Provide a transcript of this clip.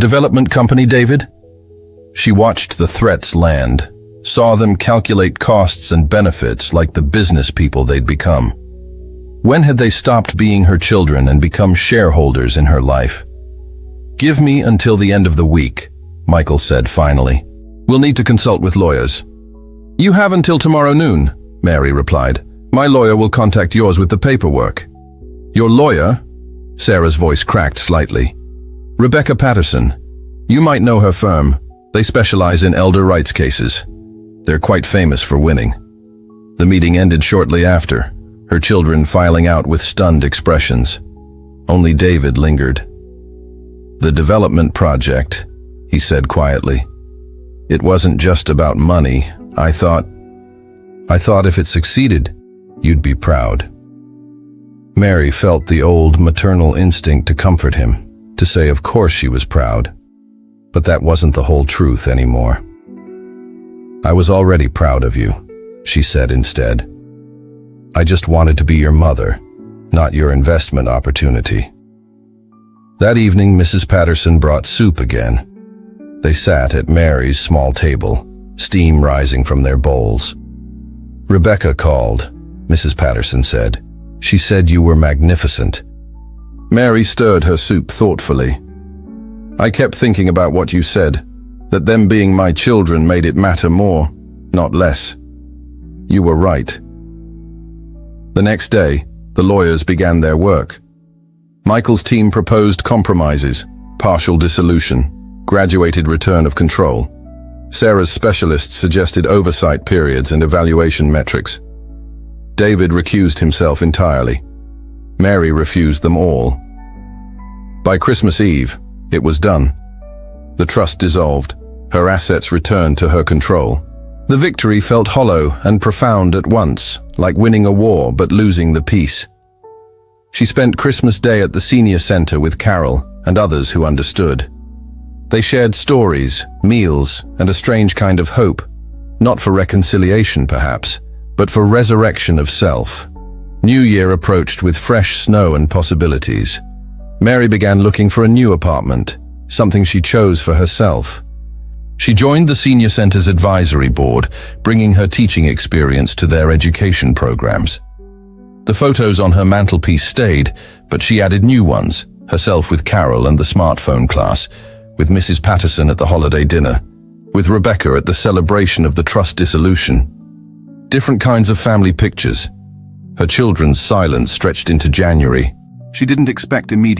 Development company, David? She watched the threats land, saw them calculate costs and benefits like the business people they'd become. When had they stopped being her children and become shareholders in her life? "Give me until the end of the week," Michael said finally. "We'll need to consult with lawyers." "You have until tomorrow noon," Mary replied. "My lawyer will contact yours with the paperwork." "Your lawyer?" Sarah's voice cracked slightly. "Rebecca Patterson. You might know her firm. They specialize in elder rights cases. They're quite famous for winning." The meeting ended shortly after, her children filing out with stunned expressions. Only David lingered. "The development project," he said quietly. "It wasn't just about money. I thought if it succeeded, you'd be proud." Mary felt the old maternal instinct to comfort him, to say of course she was proud. But that wasn't the whole truth anymore. "I was already proud of you," she said instead. "I just wanted to be your mother, not your investment opportunity." That evening, Mrs. Patterson brought soup again. They sat at Mary's small table, steam rising from their bowls. "Rebecca called," Mrs. Patterson said. "She said you were magnificent." Mary stirred her soup thoughtfully. "I kept thinking about what you said, that them being my children made it matter more, not less. You were right." The next day, the lawyers began their work. Michael's team proposed compromises, partial dissolution, graduated return of control. Sarah's specialists suggested oversight periods and evaluation metrics. David recused himself entirely. Mary refused them all. By Christmas Eve, it was done. The trust dissolved, her assets returned to her control. The victory felt hollow and profound at once, like winning a war but losing the peace. She spent Christmas Day at the senior center with Carol and others who understood. They shared stories, meals, and a strange kind of hope, not for reconciliation perhaps, but for resurrection of self. New Year approached with fresh snow and possibilities. Mary began looking for a new apartment, something she chose for herself. She joined the Senior Center's advisory board, bringing her teaching experience to their education programs. The photos on her mantelpiece stayed, but she added new ones, herself with Carol and the smartphone class, with Mrs. Patterson at the holiday dinner, with Rebecca at the celebration of the trust dissolution. Different kinds of family pictures. Her children's silence stretched into January. She didn't expect immediate